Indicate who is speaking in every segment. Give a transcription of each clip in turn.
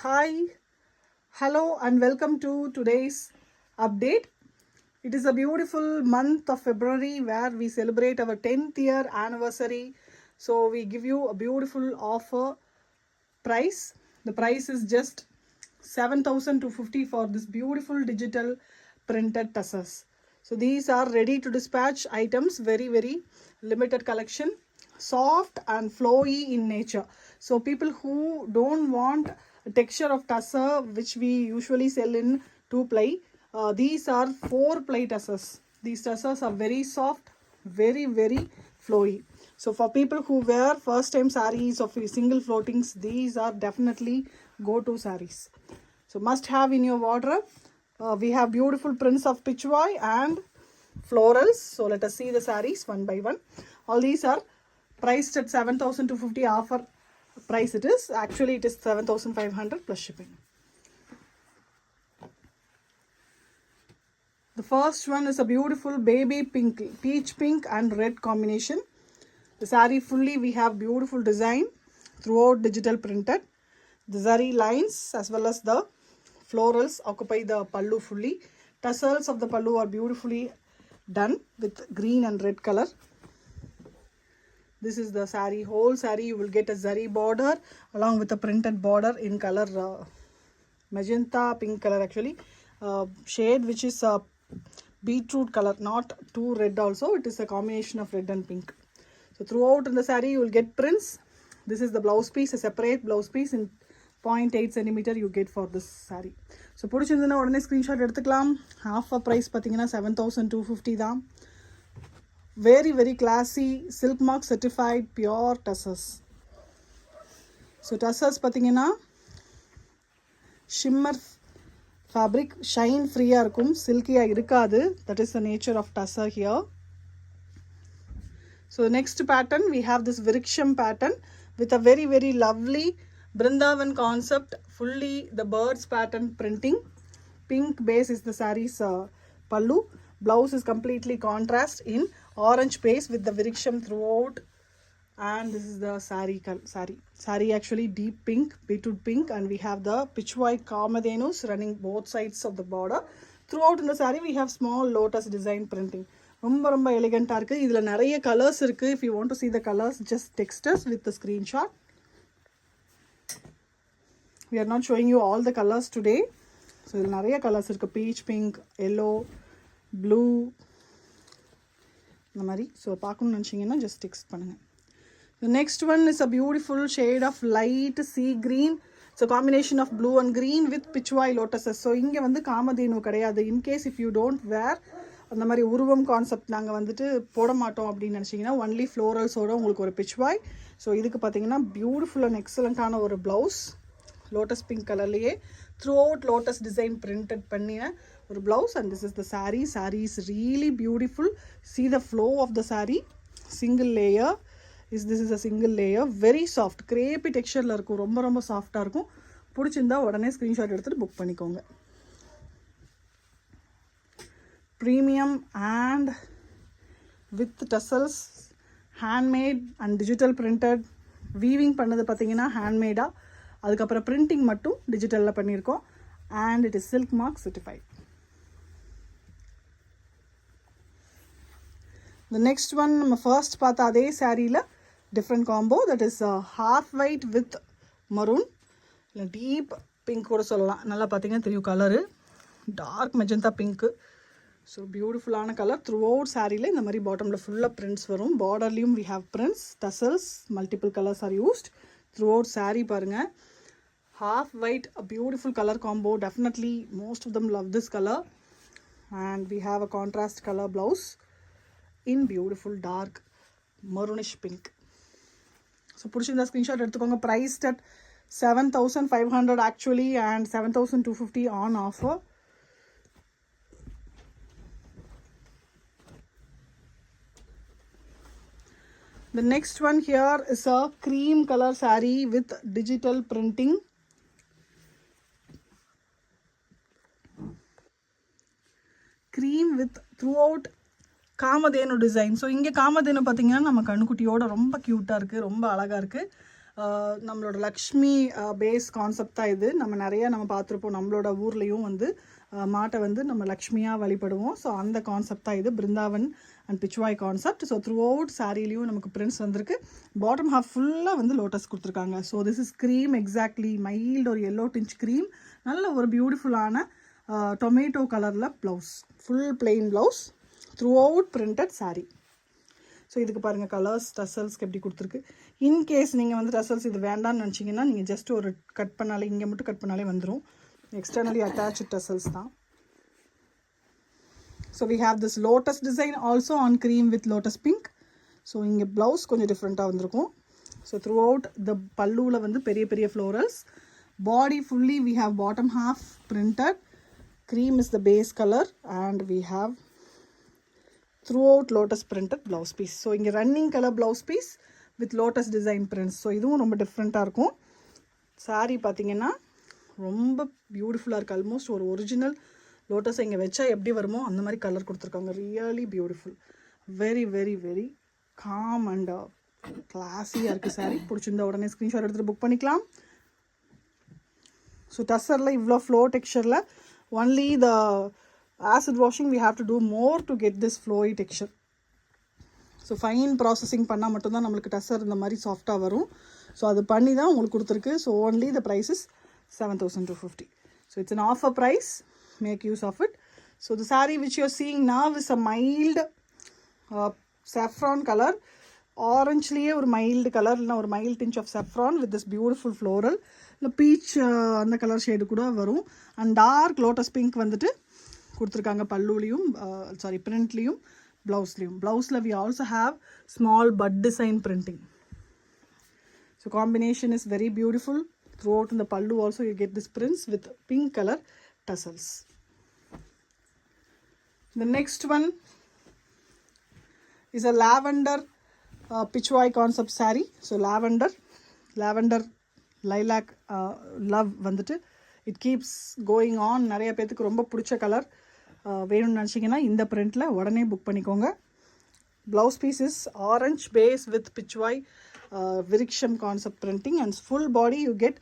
Speaker 1: Hi, hello and welcome to today's update. It is a beautiful month of February where we celebrate our 10th year anniversary. So we give you a beautiful offer price. The price is just 7,250 for this beautiful digital printed tussers. So these are ready to dispatch items, very limited collection, soft and flowy in nature. So people who don't want a texture of tusser which we usually sell in 2-ply, these are 4-ply tussers. These tussers are very soft, very flowy. So for people who wear first time sarees or single floatings, these are definitely go-to sarees. So must have in your wardrobe. We have beautiful prints of pitchwai and florals. So let us see the sarees one by one. All these are priced at 7,250 offer price it is. Actually it is 7,500 plus shipping. The first one is a beautiful baby pink, peach pink and red combination. The saree fully we have beautiful design throughout digital printed. The zari lines as well as the florals occupy the pallu fully. Tassels of the pallu are beautifully done with green and red color. This is the saree, whole saree you will get a zari border along with a printed border in color magenta pink color actually. Shade which is beetroot color, not too red also. It is a combination of red and pink. So throughout in the saree you will get prints. This is the blouse piece, a separate blouse piece in 0.8 centimeter you get for this saree. So பிடிச்சிருந்தா உடனே screenshot எடுத்துக்கலாம். half a price பார்த்தீங்கன்னா 7,250 தான். Very classy silk mark certified pure tussers. So tussers பார்த்தீங்கன்னா shimmer fabric, shine free-ஆ இருக்கும், silky-ஆ இருக்காது. That is the nature of tusser here. So the next pattern we have this Viriksham pattern with a very lovely Brindavan concept, fully the birds pattern printing. Pink base is the saree's pallu. Blouse is completely contrast in orange base with the Viriksham throughout. And this is the saree actually deep pink, beetroot pink, and we have the pitch white kamadhenus running both sides of the border. Throughout in the saree we have small lotus design printing. ரொம்ப எலிகண்டா இருக்கு. இதுல நிறைய colours இருக்கு. If you want to see the colors, just text us with the screenshot. We are not showing you all the colors today. So இதுல நிறைய colours இருக்கு. Peach pink, yellow, blue இந்த மாதிரி. ஸோ பார்க்கணும்னு நினச்சிங்கன்னா just text பண்ணுங்க. The next one is a beautiful shade of light sea green. So combination of blue and green with pitchwai lotuses. So இங்கே வந்து காமதேனு கிடையாது. In case if you don't wear அந்த மாதிரி உருவம் கான்செப்ட் நாங்கள் வந்துட்டு போட மாட்டோம் அப்படின்னு நினச்சிங்கன்னா ஒன்லி ஃப்ளோரல்ஸோட உங்களுக்கு ஒரு பிச்வாய். ஸோ இதுக்கு பார்த்தீங்கன்னா பியூட்டிஃபுல் அண்ட் எக்ஸலண்ட்டான ஒரு ப்ளவுஸ், லோட்டஸ் பிங்க் கலர்லேயே through lotus design printed பண்ணின ஒரு blouse. And this is the saree. Saree is really beautiful. See the flow of the saree. Single layer. This is a single layer. Very soft. கிரேப்பி டெக்ஸ்சரில் இருக்கும். ரொம்ப சாஃப்டாக இருக்கும். பிடிச்சிருந்தா உடனே screenshot எடுத்துகிட்டு book பண்ணிக்கோங்க. Premium and with tassels, handmade and digital printed. Weaving பண்ணது பார்த்தீங்கன்னா handmade-ஆ, அதுக்கப்புறம் printing மட்டும் டிஜிட்டலில் பண்ணியிருக்கோம். And it is silk mark certified. The next one நம்ம ஃபர்ஸ்ட் பார்த்த அதே சாரியில் different combo. That is half white with maroon, இல்லை டீப் பிங்க் கூட சொல்லலாம். நல்லா பார்த்தீங்கன்னா தெரியும் colour, dark magenta pink. So பியூட்டிஃபுல்லான கலர். த்ரூ அவுட் சாரியில் இந்த மாதிரி பாட்டமில் ஃபுல்லாக பிரிண்ட்ஸ் வரும். பார்டர்லேயும் we have prints, tassels, multiple colours are used through saree. பாருங்கள், half white, a beautiful color combo. Definitely most of them love this color. And we have a contrast color blouse in beautiful dark maroonish pink. So பிடிச்சிருந்தா screenshot எடுத்துக்கோங்க. priced at 7,500 actually and 7,250 on offer. The next one here is a cream color saree with digital printing. Cream with throughout Kamadhenu design. So இங்கே காமதேனு பார்த்தீங்கன்னா நம்ம கண்ணுக்குட்டியோட ரொம்ப க்யூட்டாக இருக்குது, ரொம்ப அழகாக இருக்குது. நம்மளோட லக்ஷ்மி பேஸ் கான்செப்ட் தான் இது. நம்ம பார்த்துருப்போம், நம்மளோட ஊர்லேயும் வந்து மாட்டை வந்து நம்ம லக்ஷ்மியாக வழிபடுவோம். ஸோ அந்த கான்செப்ட் தான் இது, Brindavan and Pichwai concept. So through out சாரிலையும் நமக்கு பிரிண்ட்ஸ் வந்திருக்கு. பாட்டம் ஹாஃப் ஃபுல்லாக வந்து லோட்டஸ் கொடுத்துருக்காங்க. So this is cream, exactly mild ஒரு yellow tinge க்ரீம். நல்ல ஒரு பியூட்டிஃபுல்லான டொமேட்டோ கலரில் blouse, full plain blouse, through printed saree. So இதுக்கு பாருங்கள் கலர்ஸ், டசல்ஸ்க்கு எப்படி கொடுத்துருக்கு. இன்கேஸ் நீங்கள் வந்து டசல்ஸ் இது வேண்டாம்னு நினச்சிங்கன்னா நீங்கள் ஜஸ்ட் ஒரு கட் பண்ணாலே, இங்கே மட்டும் கட் பண்ணாலே வந்துடும். எக்ஸ்டர்னலி அட்டாச்சு டசல்ஸ் தான். So we have this lotus design also on cream with lotus pink. So இங்கே ப்ளவுஸ் கொஞ்சம் டிஃப்ரெண்ட்டாக வந்திருக்கும். ஸோ த்ரூ அவுட் த பல்லுவில் வந்து பெரிய பெரிய florals. Body fully we have bottom half printed. Cream is the base colour and we have throughout lotus printed blouse piece. So இங்கே running colour blouse piece with lotus design prints. So இதுவும் ரொம்ப டிஃப்ரெண்ட்டாக இருக்கும். சாரீ பார்த்திங்கன்னா ரொம்ப பியூட்டிஃபுல்லாக இருக்குது. Almost ஒரு ஒரிஜினல் லோட்டஸ் இங்கே வச்சா எப்படி வருமோ அந்த மாதிரி கலர் கொடுத்துருக்காங்க. Really beautiful, very very very calm and கிளாஸியாக இருக்குது சாரீ. பிடிச்சிருந்தா உடனே ஸ்க்ரீன்ஷாட் எடுத்துகிட்டு புக் பண்ணிக்கலாம். ஸோ டஸ்ஸரில் இவ்வளோ ஃப்ளோ டெக்ஸ்சரில் only the acid washing we have to do more to get this flowy texture. So fine processing பண்ணால் மட்டும்தான் நம்மளுக்கு டஸ்ஸர் இந்த மாதிரி சாஃப்டாக வரும். ஸோ அது பண்ணி தான் உங்களுக்கு கொடுத்துருக்கு. So only the price is 7,250. So it's an offer price, make use of it. So the saree which you are seeing now is a mild saffron color. ஆரஞ்சுலேயே ஒரு மைல்டு கலர், இல்லைனா ஒரு mild tinge of saffron with this beautiful floral. இல்லை peach அந்த colour shade கூட வரும். And dark lotus pink வந்துட்டு கொடுத்துருக்காங்க பல்லுலையும், சாரி பிரிண்ட்லேயும் ப்ளவுஸ்லேயும். ப்ளவுஸில் we also have small but design printing. So combination is very beautiful. Through இந்த pallu also you get this prints with pink colour tassels. The next one is a lavender pichwai concept saree. So lavender lilac love வந்துட்டு it keeps going on. நிறைய பேர்த்துக்கு ரொம்ப பிடிச்ச colour. வேணும்னு நினச்சிங்கன்னா இந்த பிரிண்டில் உடனே புக் பண்ணிக்கோங்க. Blouse piece is orange base with pichwai விரிக்ஷம் concept printing and full body you get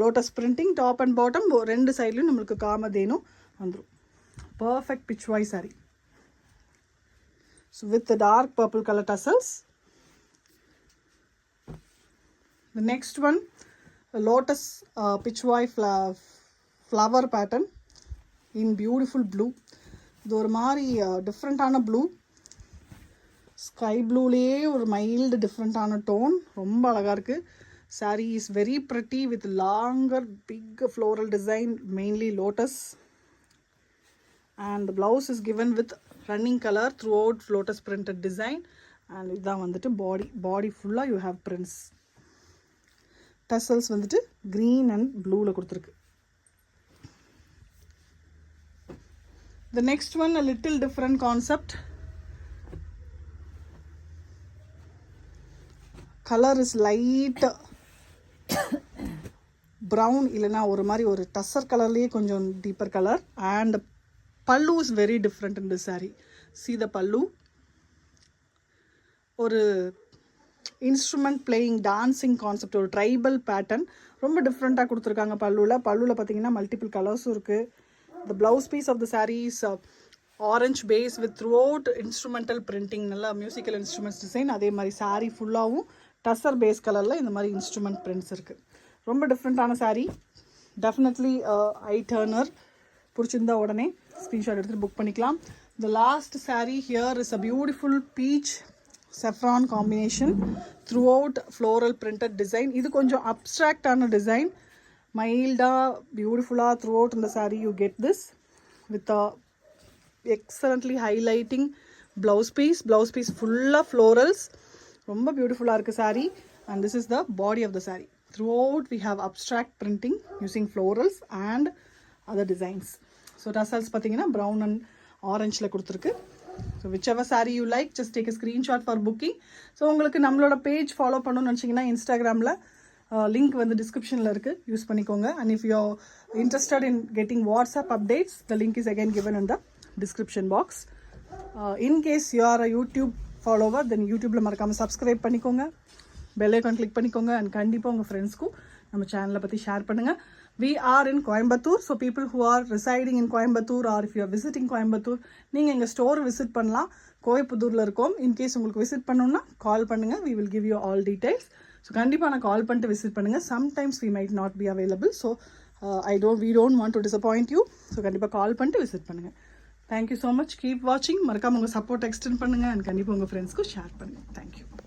Speaker 1: lotus printing. Top and bottom ரெண்டு சைட்லையும் நம்மளுக்கு காமதேனும் வந்துடும். Perfect pichwai sari. So with dark purple colour tassels. The next one, lotus pichwai flower pattern in beautiful blue. இது ஒரு மாதிரி டிஃப்ரெண்ட்டான ப்ளூ, ஸ்கை ப்ளூலேயே ஒரு மைல்டு டிஃப்ரெண்ட்டான டோன். ரொம்ப அழகாக இருக்குது. Saree is very pretty with longer big floral design, mainly lotus. And the blouse is given with running colour through lotus printed design. And இதுதான் வந்துட்டு பாடி ஃபுல்லாக யூ ஹாவ் பிரிண்ட்ஸ். டசல்ஸ் வந்துட்டு green and ப்ளூவில் கொடுத்துருக்கு. The next one, a little different concept. Color is light brown, இல்லைனா ஒரு மாதிரி ஒரு டஸ்ஸர் கலர்லேயே கொஞ்சம் டீப்பர் கலர். அண்ட் பல்லு is very different in this saree. See the பல்லு, ஒரு இன்ஸ்ட்ருமெண்ட் பிளேயிங் டான்ஸிங் கான்செப்ட், ஒரு ட்ரைபல் பேட்டர்ன் ரொம்ப டிஃப்ரெண்ட்டாக கொடுத்துருக்காங்க. பல்லுவில் பார்த்தீங்கன்னா மல்டிபிள் கலர்ஸும் இருக்குது. The blouse piece of the saree is orange base with throughout instrumental printing, நல்லா மியூசிக்கல் இன்ஸ்ட்ருமெண்ட்ஸ் டிசைன். அதே மாதிரி saree ஃபுல்லாகவும் டஸ்ஸர் பேஸ் கலரில் இந்த மாதிரி இன்ஸ்ட்ருமெண்ட் பிரிண்ட்ஸ் இருக்குது. ரொம்ப டிஃப்ரெண்ட்டான saree, டெஃபினெட்லி ஐ டர்னர். பிடிச்சிருந்தா உடனே ஸ்க்ரீன்ஷாட் எடுத்துகிட்டு புக் பண்ணிக்கலாம். The last saree here is a beautiful peach saffron combination throughout floral printed design. இது கொஞ்சம் அப்ட்ராக்டான டிசைன், மைல்டாக பியூட்டிஃபுல்லாக த்ரூ அவுட் இந்த saree you get this with excellently highlighting blouse piece ஃபுல்லாக ஃப்ளோரல்ஸ். ரொம்ப பியூட்டிஃபுல்லாக இருக்குது saree. And this is the body of the saree. Through we have abstract printing using florals and other designs. So tassels பார்த்தீங்கன்னா brown and ஆரஞ்சில் கொடுத்துருக்கு. So whichever saree you like, just take a screenshot for booking. So உங்களுக்கு நம்மளோட page follow பண்ணணும்னு நினச்சிங்கன்னா இன்ஸ்டாகிராமில் link வந்து டிஸ்கிரிப்ஷனில் இருக்குது, யூஸ் பண்ணிக்கோங்க. And if you interested in getting WhatsApp updates, the link is again given in the description box. In case you are a YouTube follower, then YouTubeல மறக்காமல் சப்ஸ்கிரைப் பண்ணிக்கோங்க. பெல் ஐக்கான் கிளிக் பண்ணிக்கோங்க and கண்டிப்பாக உங்கள் ஃப்ரெண்ட்ஸ்க்கும் நம்ம சேனலை பற்றி ஷேர் பண்ணுங்கள். We are in Coimbatore, so people who are residing in Coimbatore or if you are visiting Coimbatore, நீங்கள் எங்கள் ஸ்டோர் விசிட் பண்ணலாம். கோயம்புத்தூரில் இருக்கோம். இன்கேஸ் உங்களுக்கு விசிட் பண்ணணும்னா கால் பண்ணுங்கள். we will give you all details. So கண்டிப்பாக நான் கால் பண்ணிட்டு விசிட் பண்ணுங்கள். Sometimes we might not be available, so we don't want to disappoint you. So கண்டிப்பாக கால் பண்ணிட்டு விசிட் பண்ணுங்கள். Thank you so much. கீப் வாட்சிங். மறக்காமல் உங்கள் சப்போர்ட் எக்ஸ்டெண்ட் பண்ணுங்கள் அண்ட் கண்டிப்பாக உங்கள் ஃப்ரெண்ட்ஸ்க்கு ஷேர் பண்ணுங்கள். தேங்க்யூ.